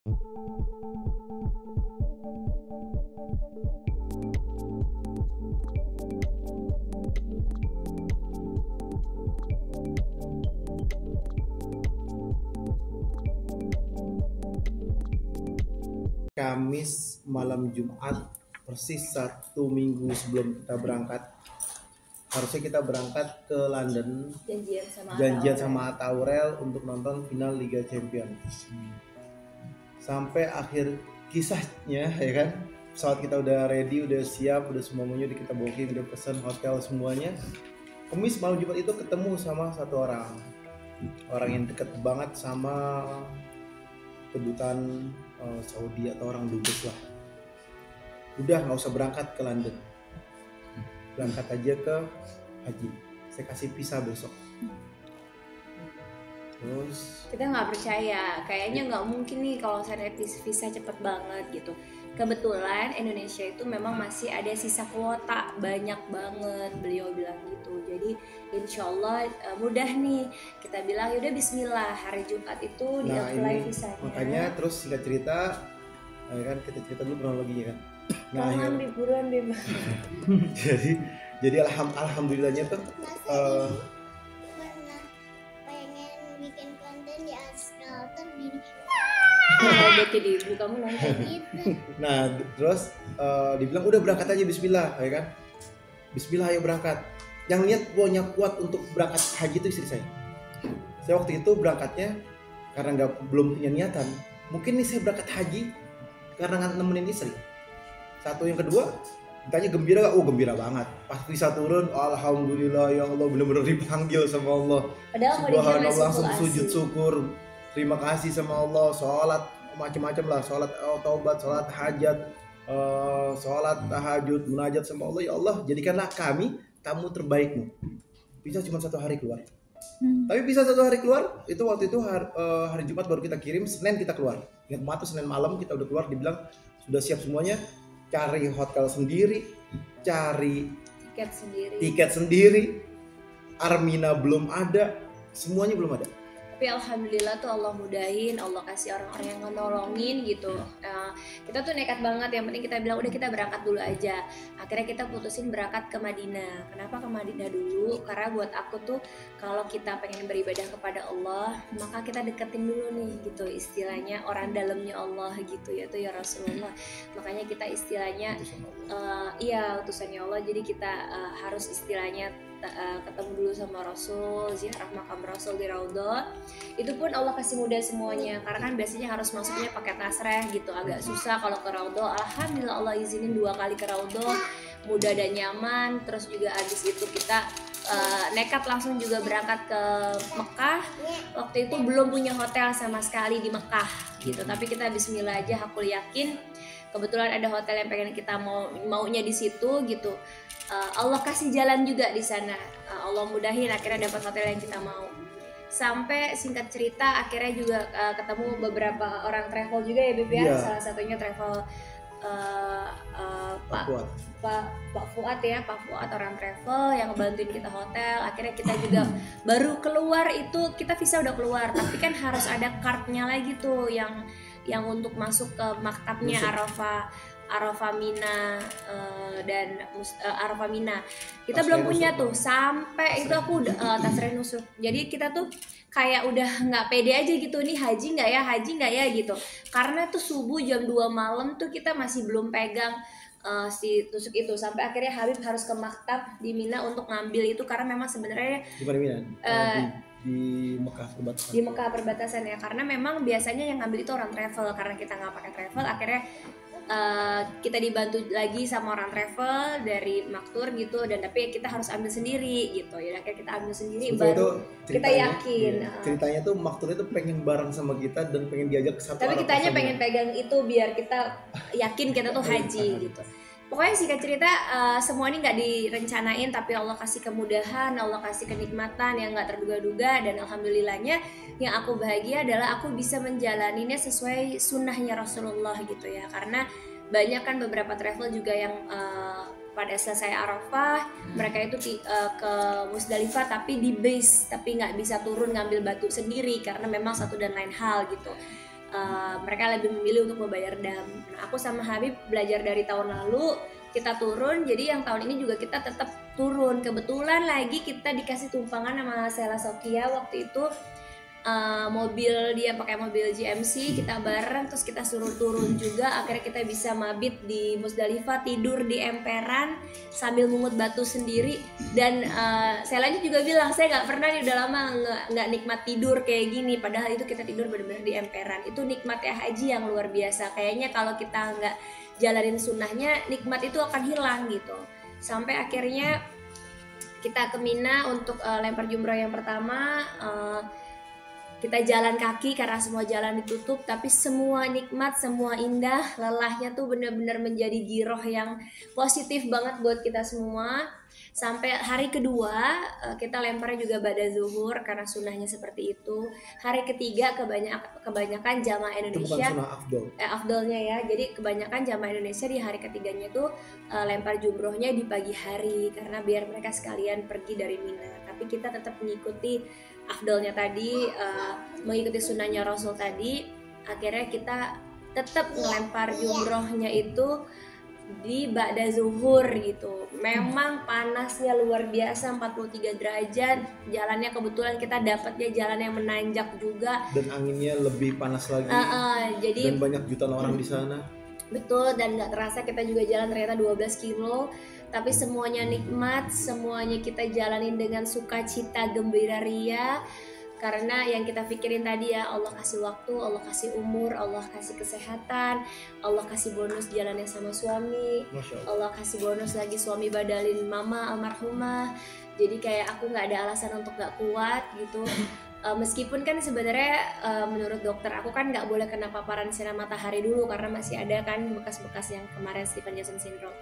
Kamis malam Jumat, persis 1 minggu sebelum kita berangkat. Harusnya kita berangkat ke London, janjian sama Atta Aurel untuk nonton final Liga Champions. Sampai akhir kisahnya ya kan, pesawat kita udah ready, udah siap, udah semuanya udah kita booking, udah pesan hotel semuanya. Kamis malam Jumat itu ketemu sama satu orang yang deket banget sama kedutaan Saudi atau orang dubes lah. Udah nggak usah berangkat ke London, berangkat aja ke haji, saya kasih visa besok. Terus kita nggak percaya, kayaknya nggak mungkin nih kalau saya visa cepet banget gitu. Kebetulan Indonesia itu memang masih ada sisa kuota banyak banget, beliau bilang gitu. Jadi insya Allah mudah nih. Kita bilang yaudah Bismillah, hari Jumat itu di apply visanya. Makanya terus singkat cerita, ya kan kita cerita dulu kronologinya kan. Jangan liburan deh. jadi alhamdulillahnya tuh pengen bikin konten di Askalter gini. Jadi ibu kamu nonton gitu. Nah terus dibilang udah berangkat aja Bismillah ya kan. Bismillah ayo berangkat. Yang niat punya kuat untuk berangkat haji itu istri saya. Saya waktu itu berangkatnya karena belum punya niatan. Mungkin nih saya berangkat haji karena nemenin istri. Satu, yang kedua ditanya gembira gak? Oh gembira banget. Pas bisa turun, alhamdulillah ya Allah, benar-benar dipanggil sama Allah. Padahal langsung sujud syukur, terima kasih sama Allah, sholat macam-macam lah, sholat taubat, sholat hajat, sholat tahajud, munajat sama Allah. Ya Allah, jadikanlah kami tamu terbaikmu. Bisa cuma 1 hari keluar. Tapi bisa 1 hari keluar, itu waktu itu hari Jumat baru kita kirim, Senin kita keluar. Ingat banget tuh, Senin malam kita udah keluar, dibilang sudah siap semuanya. Cari hotel sendiri, cari tiket sendiri, Armina belum ada, semuanya belum ada. Tapi alhamdulillah tuh Allah mudahin, Allah kasih orang-orang yang nolongin gitu. Kita tuh nekat banget, yang penting kita bilang udah kita berangkat dulu aja. Akhirnya kita putusin berangkat ke Madinah. Kenapa ke Madinah dulu? Karena buat aku tuh kalau kita pengen beribadah kepada Allah, maka kita deketin dulu nih gitu, istilahnya orang dalamnya Allah gitu, yaitu ya Rasulullah. Makanya kita istilahnya utusannya Allah, jadi kita harus istilahnya ketemu dulu sama Rasul, ziarah makam Rasul di Raudhah. Itu pun Allah kasih mudah semuanya, karena kan biasanya harus masuknya pakai tasreh gitu, agak susah kalau ke Raudhah. Alhamdulillah Allah izinin 2 kali ke Raudhah, mudah dan nyaman. Terus juga abis itu kita nekat langsung juga berangkat ke Mekah. Waktu itu belum punya hotel sama sekali di Mekah gitu, tapi kita bismillah aja, aku yakin kebetulan ada hotel yang pengen kita maunya di situ gitu. Allah kasih jalan juga di sana, Allah mudahin akhirnya dapat hotel yang kita mau. Sampai singkat cerita akhirnya juga ketemu beberapa orang travel juga ya Beb ya. Salah satunya travel Pak Fuad ya, Pak Fuad orang travel yang ngebantuin kita hotel. Akhirnya kita juga baru keluar itu, kita visa udah keluar, tapi kan harus ada cardnya lagi tuh yang untuk masuk ke maktabnya Arafah Mina dan Arafah Mina. Kita belum punya tuh, sampai itu aku udah tasreh nusuk. Jadi kita tuh kayak udah nggak pede aja gitu, nih haji nggak ya gitu. Karena tuh subuh jam 2 malam tuh kita masih belum pegang si tusuk itu, sampai akhirnya Habib harus ke maktab di Mina untuk ngambil itu, karena memang sebenarnya bukan di Mina, di Mekah perbatasan. Di Mekah perbatasan ya, karena memang biasanya yang ngambil itu orang travel, karena kita nggak pakai travel. Akhirnya kita dibantu lagi sama orang travel dari Maktur gitu, dan tapi kita harus ambil sendiri gitu ya. Kayak kita ambil sendiri baru kita yakin. Ceritanya tuh Maktur itu pengen bareng sama kita dan pengen diajak ke satu. Tapi kitanya pengen pegang itu biar kita yakin kita tuh haji gitu. Pokoknya singkat cerita semua ini nggak direncanain, tapi Allah kasih kemudahan, Allah kasih kenikmatan yang nggak terduga-duga, dan alhamdulillahnya yang aku bahagia adalah aku bisa menjalaninya sesuai sunnahnya Rasulullah gitu ya. Karena banyak kan beberapa travel juga yang pada selesai Arafah mereka itu ke Musdalifah tapi di base, tapi nggak bisa turun ngambil batu sendiri karena memang satu dan lain hal gitu. mereka lebih memilih untuk membayar dam. Nah, aku sama Habib belajar dari tahun lalu kita turun, jadi yang tahun ini juga kita tetap turun. Kebetulan lagi kita dikasih tumpangan sama Sela Sokia waktu itu, mobil dia pakai mobil GMC, kita bareng, terus kita suruh turun juga. Akhirnya kita bisa mabit di Musdalifah, tidur di emperan sambil mungut batu sendiri. Dan Selanya juga bilang, saya nggak pernah nih, udah lama nggak nikmat tidur kayak gini. Padahal itu kita tidur benar-benar di emperan. Itu nikmatnya haji yang luar biasa. Kayaknya kalau kita nggak jalanin sunnahnya, nikmat itu akan hilang gitu. Sampai akhirnya kita ke Mina untuk lempar jumroh yang pertama. Kita jalan kaki karena semua jalan ditutup, tapi semua nikmat, semua indah, lelahnya tuh benar-benar menjadi giroh yang positif banget buat kita semua. Sampai hari kedua kita lemparnya juga ba'da zuhur karena sunnahnya seperti itu. Hari ketiga kebanyakan jamaah Indonesia, itu bukan sunnah afdolnya ya. Jadi kebanyakan jamaah Indonesia di hari ketiganya tuh lempar jumrohnya di pagi hari karena biar mereka sekalian pergi dari Mina. Tapi kita tetap mengikuti afdolnya tadi, mengikuti sunnahnya Rasul tadi. Akhirnya kita tetap ngelempar jumrohnya itu di ba'da zuhur gitu. Memang panasnya luar biasa, 43 derajat. Jalannya kebetulan kita dapatnya jalan yang menanjak juga. Dan anginnya lebih panas lagi. Jadi, dan banyak jutaan orang di sana. Betul, dan gak terasa kita juga jalan ternyata 12 kilo. Tapi semuanya nikmat, semuanya kita jalanin dengan sukacita, gembira, ria. Karena yang kita pikirin tadi ya, Allah kasih waktu, Allah kasih umur, Allah kasih kesehatan, Allah kasih bonus jalannya sama suami, Allah kasih bonus lagi suami badalin mama almarhumah. Jadi kayak aku nggak ada alasan untuk nggak kuat gitu. Meskipun kan sebenarnya menurut dokter aku kan nggak boleh kena paparan sinar matahari dulu karena masih ada kan bekas-bekas yang kemarin Stevens-Johnson syndrome.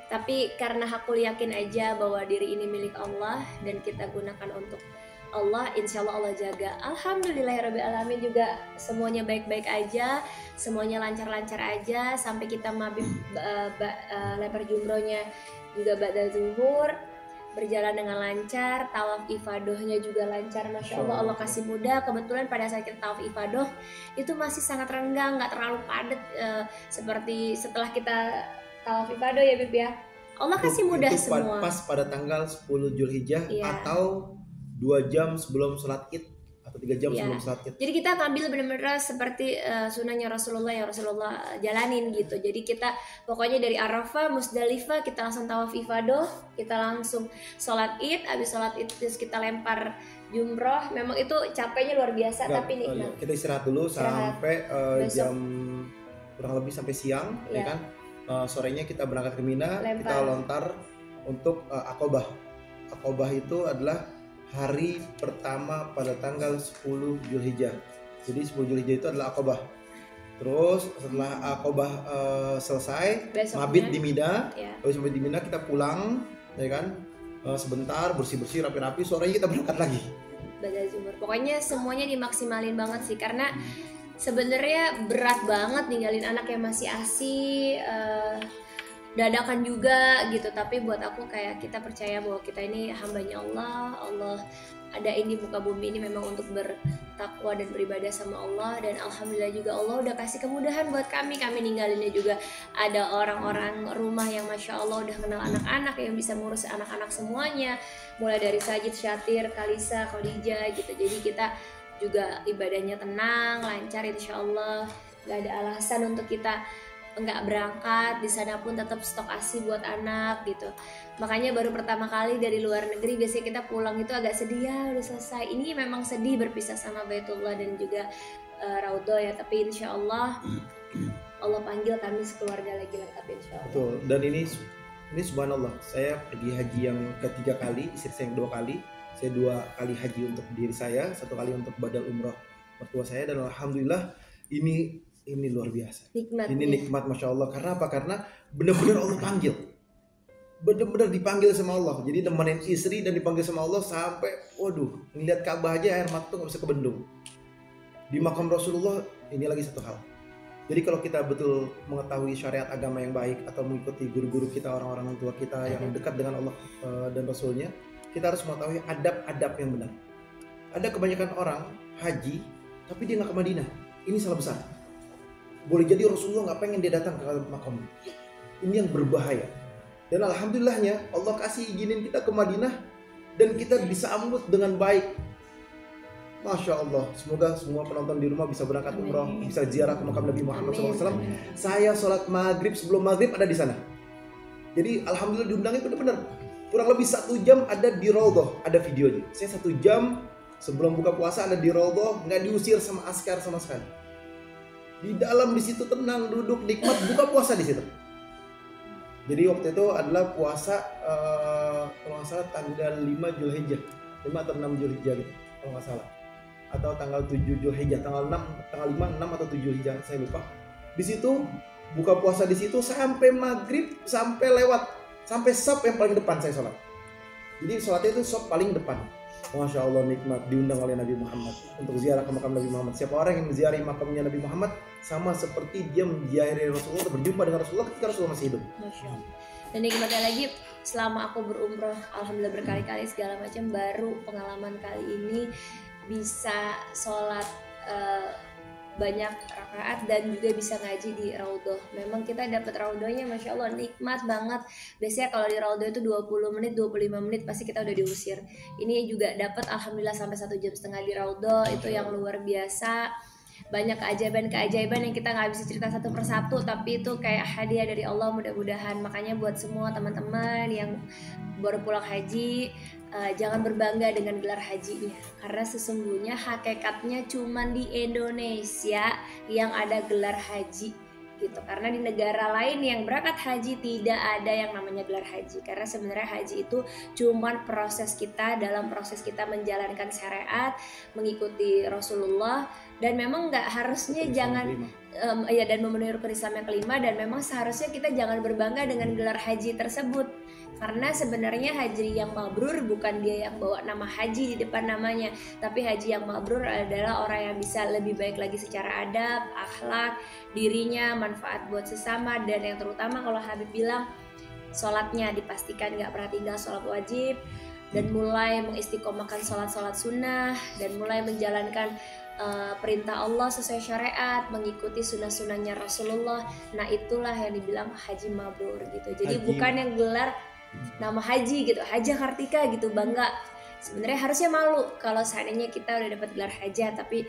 Tapi karena aku yakin aja bahwa diri ini milik Allah dan kita gunakan untuk Allah, insya Allah Allah jaga. Alhamdulillahirrabbilalamin juga semuanya baik-baik aja, semuanya lancar-lancar aja sampai kita mabit lempar jumrohnya juga ba'da zuhur berjalan dengan lancar, tawaf ifadohnya juga lancar, masya Allah. Allah kasih mudah. Kebetulan pada saat kita tawaf ifadoh itu masih sangat renggang, nggak terlalu padat seperti setelah kita tawaf ifadoh ya Bib ya. Allah kasih mudah itu semua. Pas pada tanggal 10 Zulhijjah atau 2 jam sebelum sholat id atau 3 jam sebelum sholat id. Jadi kita ngambil benar-benar seperti sunnahnya Rasulullah yang Rasulullah jalanin gitu. Jadi kita pokoknya dari Arafah, Musdalifah kita langsung tawaf ifadoh, kita langsung sholat id, habis sholat id terus kita lempar jumroh. Memang itu capeknya luar biasa tapi nikmat. Kita istirahat dulu sampai jam kurang lebih sampai siang, ya kan? Sorenya kita berangkat ke Mina, kita lontar untuk Aqobah. Aqobah itu adalah hari pertama pada tanggal 10 Zulhijjah. Jadi 10 Zulhijjah itu adalah Aqobah. Terus setelah Aqobah selesai, besoknya, mabit di Mina. Habis mabit di Mina kita pulang, ya kan? Sebentar bersih-bersih rapi-rapi, sorenya kita berangkat lagi. Pokoknya semuanya dimaksimalin banget sih karena sebenarnya berat banget ninggalin anak yang masih ASI, dadakan juga gitu. Tapi buat aku kayak kita percaya bahwa kita ini hambanya Allah. Allah ada di muka bumi ini memang untuk bertakwa dan beribadah sama Allah. Dan alhamdulillah juga Allah udah kasih kemudahan buat kami ninggalinnya juga ada orang-orang rumah yang masya Allah udah kenal anak-anak yang bisa ngurus anak-anak semuanya, mulai dari Sajid, Syatir, Kalisa, Khadijah gitu. Jadi kita juga ibadahnya tenang, lancar insya Allah. Gak ada alasan untuk kita nggak berangkat. Di sana pun tetap stok ASI buat anak gitu. Makanya baru pertama kali dari luar negeri biasanya kita pulang itu agak sedih ya udah selesai. Ini memang sedih berpisah sama Baitullah dan juga Raudhah ya. Tapi insya Allah Allah panggil kami sekeluarga lagi lengkap insya Allah. Betul. Dan ini subhanallah, saya pergi haji yang ketiga kali, istri saya yang 2 kali. Saya 2 kali haji untuk diri saya, 1 kali untuk badal umroh mertua saya, dan alhamdulillah ini luar biasa. Ini nikmat masya Allah. Karena apa? Karena benar-benar Allah panggil, benar-benar dipanggil sama Allah. Jadi nemenin istri dan dipanggil sama Allah sampai, waduh, ngeliat Ka'bah aja air mata tuh nggak bisa kebendung. Di makam Rasulullah ini lagi satu hal. Jadi kalau kita betul mengetahui syariat agama yang baik atau mengikuti guru-guru kita, orang-orang tua kita yang dekat dengan Allah dan Rasulnya, kita harus mengetahui adab-adab yang benar. Ada kebanyakan orang haji tapi dia nggak ke Madinah. Ini salah besar. Boleh jadi Rasulullah nggak pengen dia datang ke makam. Ini yang berbahaya. Dan alhamdulillahnya Allah kasih izinin kita ke Madinah dan kita bisa disambut dengan baik. Masya Allah, semoga semua penonton di rumah bisa berangkat umroh, bisa ziarah ke makam Nabi Muhammad SAW. Saya sholat maghrib, sebelum maghrib ada di sana. Jadi alhamdulillah diundangnya benar-benar. Kurang lebih 1 jam ada di Raudhah, ada videonya. Saya 1 jam sebelum buka puasa ada di Raudhah, nggak diusir sama askar sama sekali. Di dalam di situ tenang, duduk nikmat, buka puasa di situ. Jadi waktu itu adalah puasa kalau nggak salah tanggal 5 Zulhijjah, 5 atau 6 Zulhijjah gitu kalau nggak salah. Atau tanggal 7 Zulhijjah, tanggal 5, 6 atau 7 Zulhijjah, saya lupa. Di situ buka puasa di situ sampai maghrib, sampai lewat, sampai shop yang paling depan saya sholat. Jadi sholatnya itu shop paling depan. Masya Allah nikmat, diundang oleh Nabi Muhammad untuk ziarah ke makam Nabi Muhammad. Siapa orang yang menziarahi makamnya Nabi Muhammad sama seperti dia menziarahi Rasulullah, berjumpa dengan Rasulullah ketika Rasulullah masih hidup. Masya Allah. Dan nikmatnya lagi selama aku berumroh, alhamdulillah berkali-kali segala macam, baru pengalaman kali ini bisa sholat banyak rakaat dan juga bisa ngaji di Raudhah. Memang kita dapat Raudhahnya Masya Allah nikmat banget. Biasanya kalau di Raudhah itu 20 menit, 25 menit pasti kita udah diusir. Ini juga dapat alhamdulillah sampai 1,5 jam di Raudhah, itu yang luar biasa. Banyak keajaiban-keajaiban yang kita nggak bisa cerita satu persatu, tapi itu kayak hadiah dari Allah mudah-mudahan. Makanya buat semua teman-teman yang baru pulang haji, jangan berbangga dengan gelar hajinya, karena sesungguhnya hakikatnya cuman di Indonesia yang ada gelar haji gitu. Karena di negara lain yang berangkat haji tidak ada yang namanya gelar haji, karena sebenarnya haji itu cuman proses kita dalam proses kita menjalankan syariat, mengikuti Rasulullah, dan memang nggak harusnya dan memenuhi rukun Islam yang kelima, dan memang seharusnya kita jangan berbangga dengan gelar haji tersebut, karena sebenarnya haji yang mabrur bukan dia yang bawa nama haji di depan namanya, tapi haji yang mabrur adalah orang yang bisa lebih baik lagi secara adab, akhlak, dirinya, manfaat buat sesama, dan yang terutama kalau Habib bilang sholatnya dipastikan nggak pernah tinggal sholat wajib, dan mulai mengistiqomahkan sholat-sholat sunnah, dan mulai menjalankan perintah Allah sesuai syariat, mengikuti sunnah-sunnahnya Rasulullah. Nah itulah yang dibilang haji mabrur gitu. Jadi bukan yang gelar nama haji gitu, Haja Kartika gitu, bangga. Sebenarnya harusnya malu kalau seandainya kita udah dapat gelar haja, tapi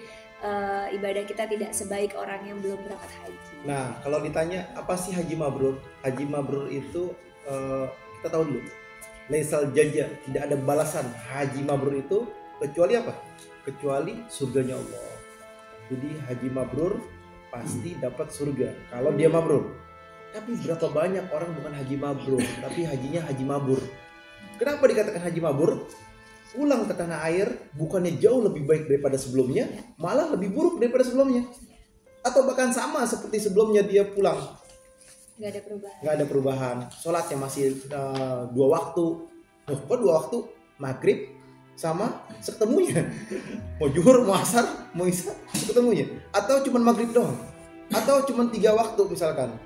ibadah kita tidak sebaik orang yang belum berangkat haji. Nah kalau ditanya apa sih haji mabrur? Haji mabrur itu kita tahu dulu, laisal jaza, tidak ada balasan haji mabrur itu kecuali apa? Kecuali surganya Allah. Jadi haji mabrur pasti dapat surga kalau dia mabrur. Tapi berapa banyak orang bukan haji mabrur, tapi hajinya haji mabur. Kenapa dikatakan haji mabur? Pulang ke tanah air bukannya jauh lebih baik daripada sebelumnya, malah lebih buruk daripada sebelumnya. Atau bahkan sama seperti sebelumnya dia pulang. Gak ada perubahan. Gak ada perubahan. Sholatnya masih 2 waktu. Kok 2 waktu? Maghrib sama seketemunya. Mau zuhur, mau asar, mau isya, seketemunya. Atau cuma maghrib doang. Atau cuma 3 waktu misalkan.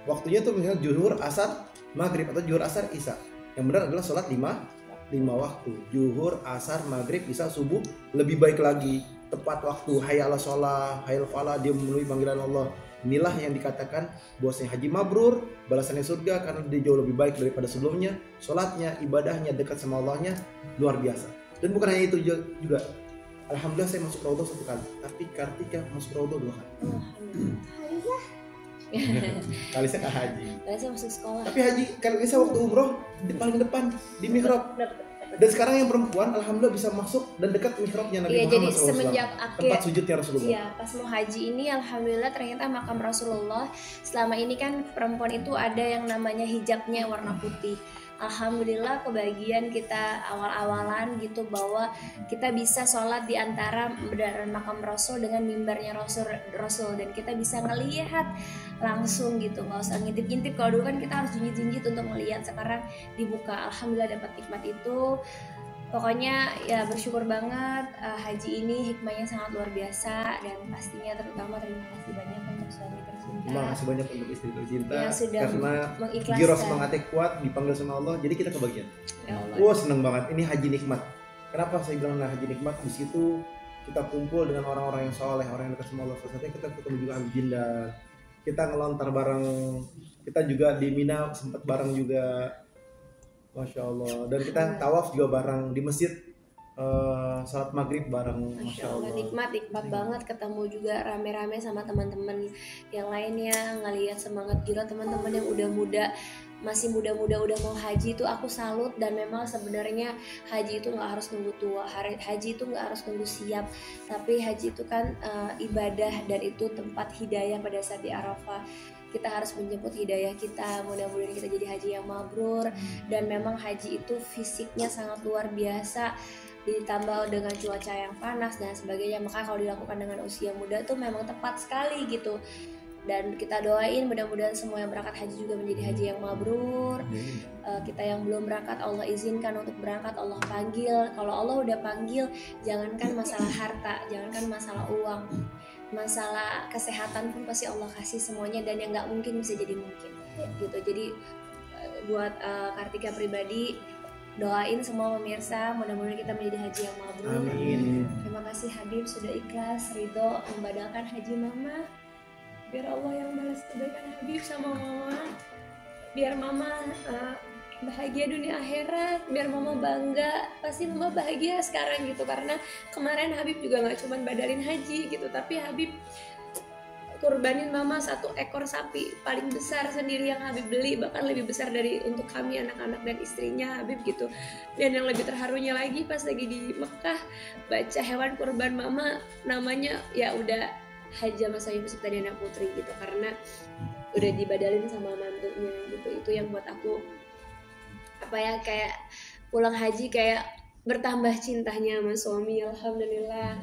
Waktunya tuh misalnya zuhur, asar, maghrib, atau zuhur, asar, isya. Yang benar adalah sholat 5 waktu. Zuhur, asar, maghrib, isya, subuh. Lebih baik lagi, tepat waktu. Hayya 'alas shalah, hayya 'alal falah, dia memenuhi panggilan Allah. Inilah yang dikatakan bahwasanya haji mabrur, balasannya surga karena dia jauh lebih baik daripada sebelumnya. Sholatnya, ibadahnya, dekat sama Allahnya luar biasa. Dan bukan hanya itu juga. Alhamdulillah saya masuk Raudhah 1 kali, tapi Kartika masuk Raudhah 2 kali. Kali saya haji. Kali saya masuk sekolah. Tapi haji kali saya waktu umroh di paling depan di mihrab. Dan sekarang yang perempuan alhamdulillah bisa masuk dan dekat mihrabnya Nabi Muhammad jadi SAW. semenjak tempat sujudnya Rasulullah. Iya, pas mau haji ini alhamdulillah ternyata makam Rasulullah. Selama ini kan perempuan itu ada yang namanya hijabnya warna putih. Alhamdulillah kebagian kita awal-awalan gitu bahwa kita bisa sholat di antara makam Rasul dengan mimbarnya Rasul, dan kita bisa ngelihat langsung gitu, nggak usah ngintip-ngintip. Kalau dulu kan kita harus jinjit-jinjit untuk melihat, sekarang dibuka. Alhamdulillah dapat nikmat itu. Pokoknya ya bersyukur banget, haji ini hikmahnya sangat luar biasa, dan pastinya terutama terima kasih banyak untuk suami tercinta. Terima kasih banyak untuk istri tercinta yang sudah karena mengikhlaskan. jiwa semangatnya kuat, dipanggil sama Allah, jadi kita kebagian. Ya Allah. Wah seneng banget, ini haji nikmat. Kenapa saya bilang haji nikmat? Di situ kita kumpul dengan orang-orang yang soleh, orang yang dekat sama Allah. Salah satunya kita ketemu juga Habib Jindal, kita ngelontar bareng, kita juga di Mina sempat bareng juga, Masya Allah. Dan kita tawaf juga bareng di masjid, salat maghrib bareng, Masya Allah. Nikmat banget ketemu juga rame-rame sama teman-teman yang lainnya, ngelihat semangat gila teman-teman yang udah muda, masih muda-muda udah mau haji itu aku salut. Dan memang sebenarnya haji itu nggak harus nunggu tua, haji itu nggak harus nunggu siap, tapi haji itu kan ibadah dan itu tempat hidayah pada saat di Arafah. Kita harus menjemput hidayah kita, mudah-mudahan kita jadi haji yang mabrur. Dan memang haji itu fisiknya sangat luar biasa, ditambah dengan cuaca yang panas dan sebagainya, maka kalau dilakukan dengan usia muda tuh memang tepat sekali gitu. Dan kita doain mudah-mudahan semua yang berangkat haji juga menjadi haji yang mabrur. Kita yang belum berangkat Allah izinkan untuk berangkat, Allah panggil. Kalau Allah udah panggil, jangankan masalah harta, jangankan masalah uang, masalah kesehatan pun pasti Allah kasih semuanya, dan yang nggak mungkin bisa jadi mungkin gitu. Jadi buat Kartika pribadi, doain semua pemirsa mudah-mudahan kita menjadi haji yang mabrur. Amin. Terima kasih Habib sudah ikhlas ridho membadalkan haji mama. Biar Allah yang balas kebaikan Habib sama mama, biar mama bahagia dunia akhirat, biar mama bangga. Pasti mama bahagia sekarang gitu, karena kemarin Habib juga gak cuma badalin haji gitu, tapi Habib kurbanin mama 1 ekor sapi paling besar sendiri yang Habib beli, bahkan lebih besar dari untuk kami anak-anak dan istrinya Habib gitu. Dan yang lebih terharunya lagi pas lagi di Mekah baca hewan kurban mama namanya ya udah Haja Mas Yusuf Tadiana Putri gitu, karena udah dibadalin sama mantunya gitu. Itu yang buat aku apa ya, kayak pulang haji kayak bertambah cintanya sama suami, alhamdulillah.